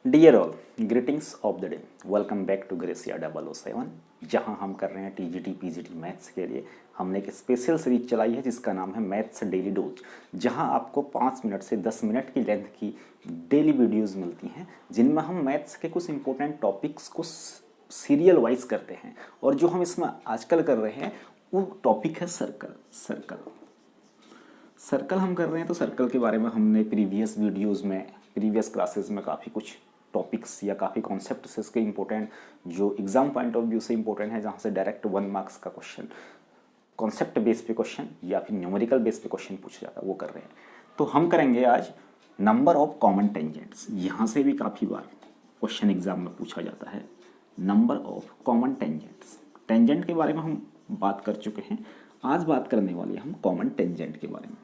Dear all, greetings of the day. Welcome back to Gracia 007, जहां हम कर रहे हैं टीजीटी पीजीटी मैथ्स के लिए। हमने एक स्पेशल सीरीज चलाई है जिसका नाम है मैथ्स डेली डोज, जहां आपको 5 मिनट से 10 मिनट की लेंथ की डेली वीडियोस मिलती हैं, जिनमें हम मैथ्स के कुछ इंपॉर्टेंट टॉपिक्स को सीरियल वाइज करते हैं। और जो हम इसमें आजकल कर रहे हैं वो टॉपिक है सर्कल हम कर रहे हैं। तो सर्कल के बारे में हमने प्रीवियस वीडियोस में, प्रीवियस क्लासेस में काफ़ी कुछ टॉपिक्स या काफ़ी कॉन्सेप्ट्स इसके इंपॉर्टेंट, जो एग्जाम पॉइंट ऑफ व्यू से इंपॉर्टेंट है, जहाँ से डायरेक्ट 1 मार्क्स का क्वेश्चन, कॉन्सेप्ट बेस पे क्वेश्चन या फिर न्यूमेरिकल बेस पे क्वेश्चन पूछा जाता है, वो कर रहे हैं। तो हम करेंगे आज नंबर ऑफ कॉमन टेंजेंट्स। यहाँ से भी काफ़ी बार क्वेश्चन एग्जाम में पूछा जाता है, number of common tangents. Tangent के बारे में हम बात कर चुके हैं, आज बात करने वाले हैं हम कॉमन टेंजेंट के बारे में।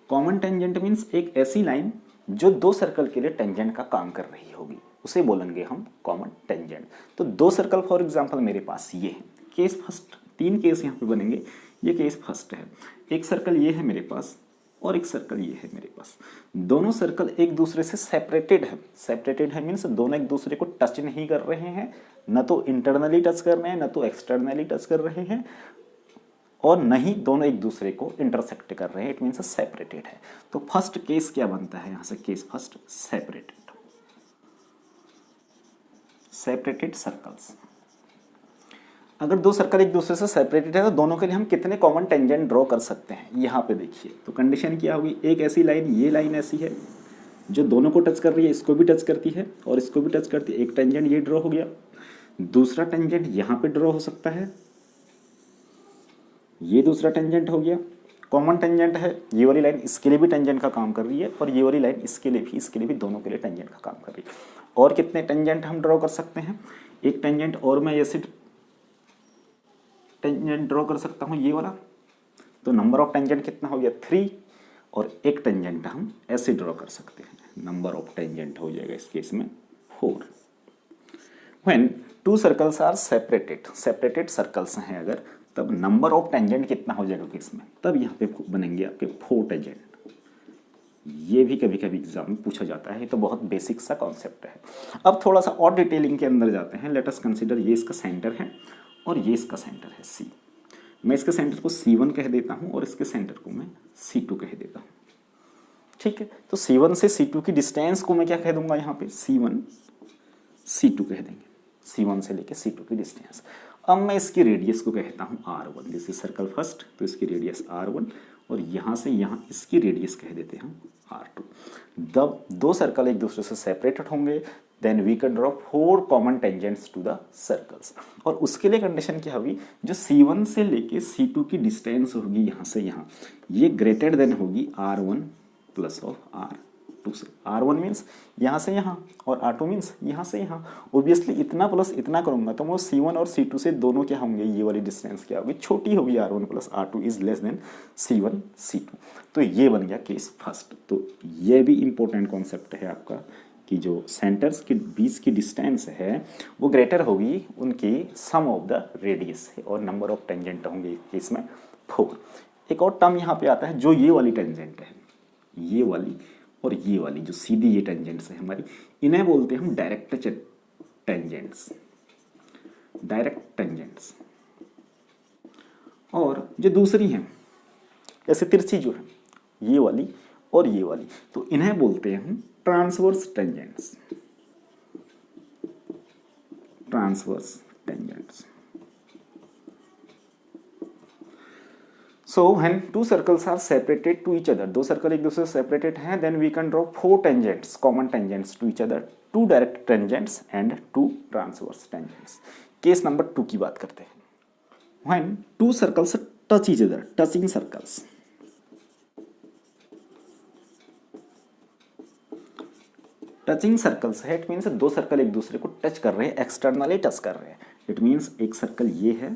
कॉमन टेंजेंट मीन्स एक ऐसी लाइन जो दो सर्कल के लिए टेंजेंट का काम कर रही होगी, उसे बोलेंगे हम कॉमन टेंजेंट। तो दो सर्कल फॉर एग्जांपल मेरे पास ये है, केस फर्स्ट, 3 केस यहाँ पे बनेंगे। ये केस फर्स्ट है, एक सर्कल ये है मेरे पास और एक सर्कल ये है मेरे पास। दोनों सर्कल एक दूसरे से सेपरेटेड है मीन्स दोनों एक दूसरे को टच नहीं कर रहे हैं, न तो इंटरनली टच कर रहे हैं न तो एक्सटर्नली टच कर रहे हैं, और नहीं दोनों एक दूसरे को इंटरसेक्ट कर रहे हैं, इट मीन्स सेपरेटेड है। तो फर्स्ट केस क्या बनता है यहाँ से, केस फर्स्ट सेपरेटेड सर्कल्स। अगर दो सर्कल एक दूसरे से सेपरेटेड है तो दोनों के लिए हम कितने कॉमन टेंजेंट ड्रॉ कर सकते हैं, यहाँ पे देखिए। तो कंडीशन क्या होगी, एक ऐसी लाइन, ये लाइन ऐसी है जो दोनों को टच कर रही है, इसको भी टच करती है और इसको भी टच करती है। एक टेंजेंट ये ड्रॉ हो गया, दूसरा टेंजेंट यहाँ पे ड्रॉ हो सकता है, ये दूसरा टेंजेंट हो गया। कॉमन टेंजेंट है, ये वाली लाइन इसके लिए भी टेंजेंट का काम कर रही है और ये वाली लाइन इसके लिए भी दोनों के लिए टेंजेंट का काम कर रही है। और कितने टेंजेंट हम ड्रॉ कर सकते हैं, एक टेंजेंट और मैं ऐसे टेंजेंट ड्रॉ कर सकता हूँ, ये वाला। तो नंबर ऑफ टेंजेंट कितना हो गया, 3, और एक टेंजेंट हम ऐसे ड्रॉ कर सकते हैं, नंबर ऑफ टेंजेंट हो जाएगा इस केस में 4। When 2 circles are separated circles हैं अगर, तब नंबर ऑफ टेंजेंट कितना हो जाएगा केस में, तब यहाँ पे बनेंगे आपके 4 टेंजेंट। ये भी कभी कभी एग्जाम में पूछा जाता है, तो बहुत बेसिक सा कॉन्सेप्ट है। अब थोड़ा सा और डिटेलिंग के अंदर जाते हैं। लेट अस कंसीडर ये इसका सेंटर है और ये इसका सेंटर है C। मैं इसके सेंटर को C1 कह देता हूँ और इसके सेंटर को मैं C2 कह देता हूँ, ठीक है। तो C1 से C2 की डिस्टेंस को मैं क्या कह दूंगा, यहाँ पे C1 C2 कह देंगे, C1 से लेके C2 की डिस्टेंस। अब मैं इसकी रेडियस को कहता हूँ R1, this is circle first, तो इसकी रेडियस R1, और यहाँ से यहाँ इसकी रेडियस कह देते हैं R2। जब दो सर्कल एक दूसरे से सेपरेटेड होंगे, then we can draw 4 common tangents to the circles. और उसके लिए कंडीशन क्या होगी, जो C1 से लेके C2 की डिस्टेंस होगी यहाँ से यहाँ, ये ग्रेटर देन होगी R1 प्लस ऑफ R2 से। R1 मीन्स यहाँ से यहाँ और R2 मीन्स यहाँ से यहाँ। ऑब्वियसली इतना प्लस इतना करूँगा तो वो C1 और C2 से दोनों क्या होंगे, ये वाली डिस्टेंस क्या होगी, छोटी होगी। R1 plus R2 is less than C1 C2। तो ये बन गया केस फर्स्ट। तो ये भी इंपॉर्टेंट कॉन्सेप्ट है आपका कि जो सेंटर्स के बीच की डिस्टेंस है वो ग्रेटर होगी उनकी सम ऑफ द रेडियस है, और नंबर ऑफ टेंजेंट होंगे इसमें 4। एक और टर्म यहाँ पे आता है, जो ये वाली टेंजेंट है, ये वाली और ये वाली जो सीधी ये टेंजेंट्स है हमारी, इन्हें बोलते हैं हम डायरेक्ट टेंजेंट्स। और जो दूसरी हैं जैसे तिरछी जो है, ये वाली और ये वाली, तो इन्हें बोलते हैं हम transverse tangents. So when 2 circles are separated to each other, दो सर्कल एक दूसरे से सेपरेटेड हैं, then we can draw 4 tangents, common tangents to each other, 2 direct tangents and 2 transverse tangents. Case number 2 की बात करते हैं। When 2 circles touch each other, touching circles, touching circles है, इट मीन्स दो सर्कल एक दूसरे को टच कर रहे हैं, एक्सटर्नली टच कर रहे हैं। इट मीन्स एक सर्कल ये है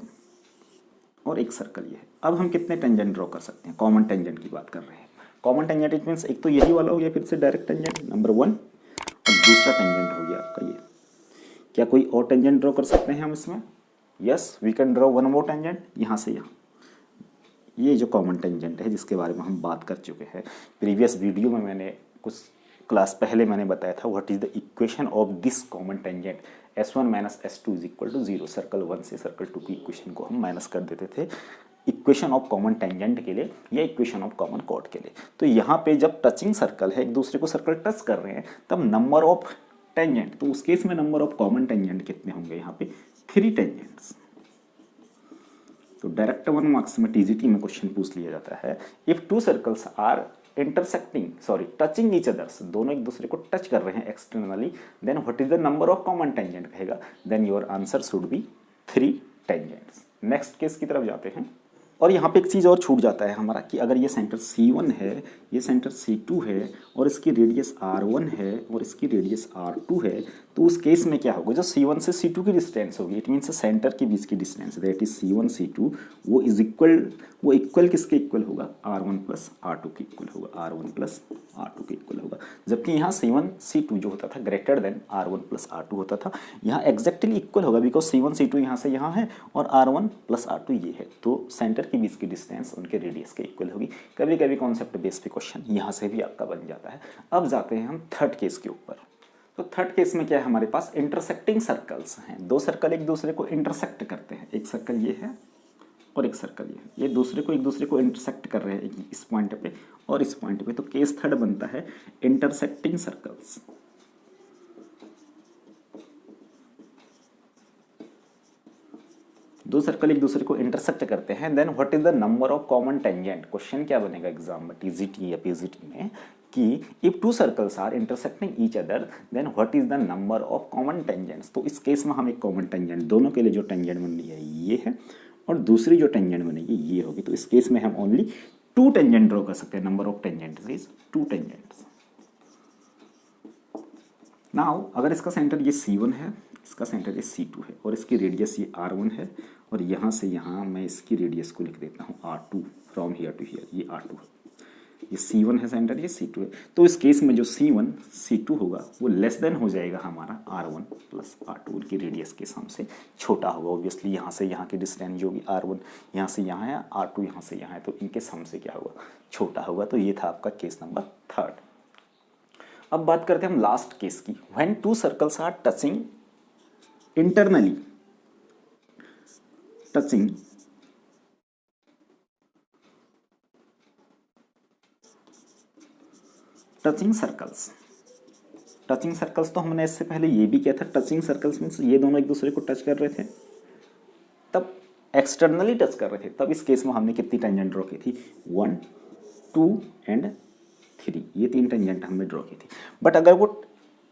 और एक सर्कल ये है। अब हम कितने टेंजेंट ड्रॉ कर सकते हैं, कॉमन टेंजेंट की बात कर रहे हैं। कॉमन टेंजेंट इट मीन्स एक तो यही वाला हो गया, फिर से डायरेक्ट टेंजेंट नंबर 1, और दूसरा टेंजेंट हो गया आपका ये। क्या कोई और टेंजेंट ड्रॉ कर सकते हैं हम इसमें? Yes, we can draw 1 more tangent, यहाँ से यहाँ। ये जो कॉमन टेंजेंट है जिसके बारे में हम बात कर चुके हैं प्रीवियस वीडियो में, मैंने कुछ क्लास पहले मैंने बताया था what is the equation of this common tangent S1 minus S2 is equal to 0। Circle 1 से सर्कल 2 की इक्वेशन को हम माइनस कर देते थे इक्वेशन ऑफ कॉमन टेंजेंट के लिए या इक्वेशन ऑफ कॉमन कॉर्ड के लिए। तो यहाँ पे जब टचिंग सर्कल है, एक दूसरे को सर्कल टच कर रहे हैं, तब नंबर ऑफ टेंजेंट, तो उस केस में नंबर ऑफ कॉमन टेंजेंट कितने होंगे, यहाँ पे 3 टेंजेंट्स। तो डायरेक्ट 1 मार्क्स में टीजीटी में क्वेश्चन पूछ लिया जाता है, if 2 circles are touching each others, दोनों एक दूसरे को टच कर रहे हैं externally, then what is the number of common tangent कहेगा, then your answer should be 3 tangents. Next case की तरफ जाते हैं। और यहाँ पे एक चीज़ और छूट जाता है हमारा कि अगर ये सेंटर C1 है, ये सेंटर C2 है और इसकी रेडियस R1 है और इसकी रेडियस R2 है, तो उस केस में क्या होगा, जो C1 से C2 की डिस्टेंस होगी, इट मीन्स सेंटर के बीच की distance, that is C1 C2, वो इक्वल किसके इक्वल होगा, R1 प्लस R2 के इक्वल होगा, R1 प्लस R2 के इक्वल होगा। जबकि यहाँ C1 C2 जो होता था greater than R1 plus R2 होता था, यहाँ एग्जैक्टली इक्वल होगा बिकॉज C1 C2 यहाँ से यहाँ है और R1 प्लस R2 ये है, तो सेंटर के बीच की डिस्टेंस उनके रेडियस के इक्वल होगी। कभी कभी कॉन्सेप्ट बेस पे क्वेश्चन यहाँ से भी आपका बन जाता है। अब जाते हैं हम थर्ड केस के ऊपर। तो थर्ड केस में क्या है, हमारे पास इंटरसेक्टिंग सर्कल्स हैं, 2 सर्कल एक दूसरे को इंटरसेक्ट करते हैं, एक सर्कल ये है और एक सर्कल ये है, ये दूसरे को एक दूसरे को इंटरसेक्ट कर रहे हैं इस पॉइंट पे और इस पॉइंट पे। तो केस थर्ड बनता है इंटरसेक्टिंग सर्कल्स। दो सर्कल एक दूसरे को इंटरसेक्ट करते हैं, then what is the number of common tangent. Question क्या बनेगा एग्जाम में, टीजीटी या पीजीटी में, कि if 2 circles are intersecting each other then what is the number of common tangents. तो इस केस में हम एक कॉमन टेंजेंट, दोनों के लिए जो टेंजेंट बन रही है ये है और दूसरी जो टेंजेंट बनेगी ये होगी। तो इस केस में हम ओनली 2 टेंजेंट ड्रॉ कर सकते हैं, number of tangents is 2 tangents. Now अगर इसका सेंटर ये C1 है, इसका सेंटर ये C2 है और इसकी रेडियस ये R1 है और यहाँ से यहाँ मैं इसकी रेडियस को लिख देता हूँ R2, from here to here, ये R2 है, ये C1 है सेंटर, ये C2 है। तो इस केस में जो C1 C2 होगा वो लेस देन हो जाएगा हमारा R1 प्लस R2, उनकी रेडियस के सम से छोटा होगा। ऑब्वियसली यहाँ से यहाँ की डिस्टेंस जो होगी R1 यहाँ से यहाँ है, R2 यहाँ से यहाँ है, तो इनके सम से क्या होगा, छोटा होगा। तो ये था आपका केस नंबर थर्ड। अब बात करते हैं हम लास्ट केस की, when 2 circles are touching internally, touching circles. Touching circles तो हमने इससे पहले ये भी किया था, टचिंग सर्कल्स मीन्स ये दोनों एक दूसरे को टच कर रहे थे, तब एक्सटर्नली टच कर रहे थे, तब इस केस में हमने कितनी टेंजेंट ड्रॉ की थी, 1 2 एंड 3, ये 3 टेंजेंट हमने ड्रॉ की थी। बट अगर वो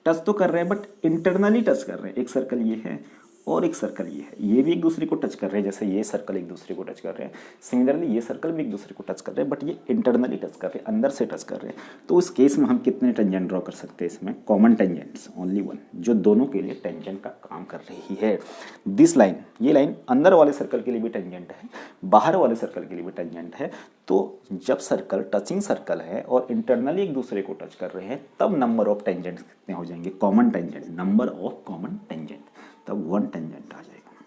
टच तो कर रहे हैं बट इंटरनली टच कर रहे हैं, एक सर्कल ये है और एक सर्कल ये है, ये भी एक दूसरे को टच कर रहे हैं, जैसे ये सर्कल एक दूसरे को टच कर रहे हैं, सिमिलरली ये सर्कल भी एक दूसरे को टच कर रहे हैं, बट ये इंटरनली टच कर रहे हैं, अंदर से टच कर रहे हैं। तो उस केस में हम कितने टेंजेंट ड्रॉ कर सकते हैं, इसमें कॉमन टेंजेंट्स ओनली 1, जो दोनों के लिए टेंजेंट का काम कर रही है। दिस लाइन, ये लाइन अंदर वाले सर्कल के लिए भी टेंजेंट है, बाहर वाले सर्कल के लिए भी टेंजेंट है। तो जब सर्कल टचिंग सर्कल है और इंटरनली एक दूसरे को टच कर रहे हैं, तब नंबर ऑफ टेंजेंट्स कितने हो जाएंगे, common tangent, number of common tangent, तब 1 टेंजेंट आ जाएगा।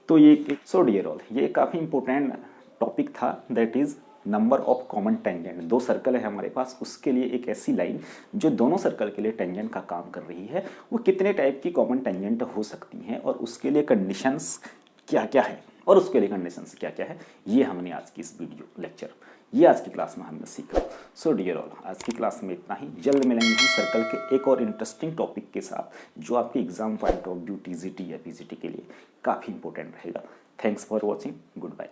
तो ये सो डियर ऑल, ये काफ़ी इंपॉर्टेंट टॉपिक था, that is number of common tangent. 2 circle है हमारे पास, उसके लिए एक ऐसी लाइन जो दोनों सर्कल के लिए टेंजेंट का काम कर रही है, वो कितने टाइप की कॉमन टेंजेंट हो सकती हैं और उसके लिए कंडीशंस क्या क्या है और उसके लिए कंडीशंस क्या क्या है, ये हमने आज की इस वीडियो लेक्चर, ये आज की क्लास में हमने सीखा। सो डियर ऑल, आज की क्लास में इतना ही। जल्द मिलेंगे हम सर्कल के एक और इंटरेस्टिंग टॉपिक के साथ, जो आपके exam point of view TGT या पीजीटी के लिए काफ़ी इंपॉर्टेंट रहेगा। Thanks for watching, good bye.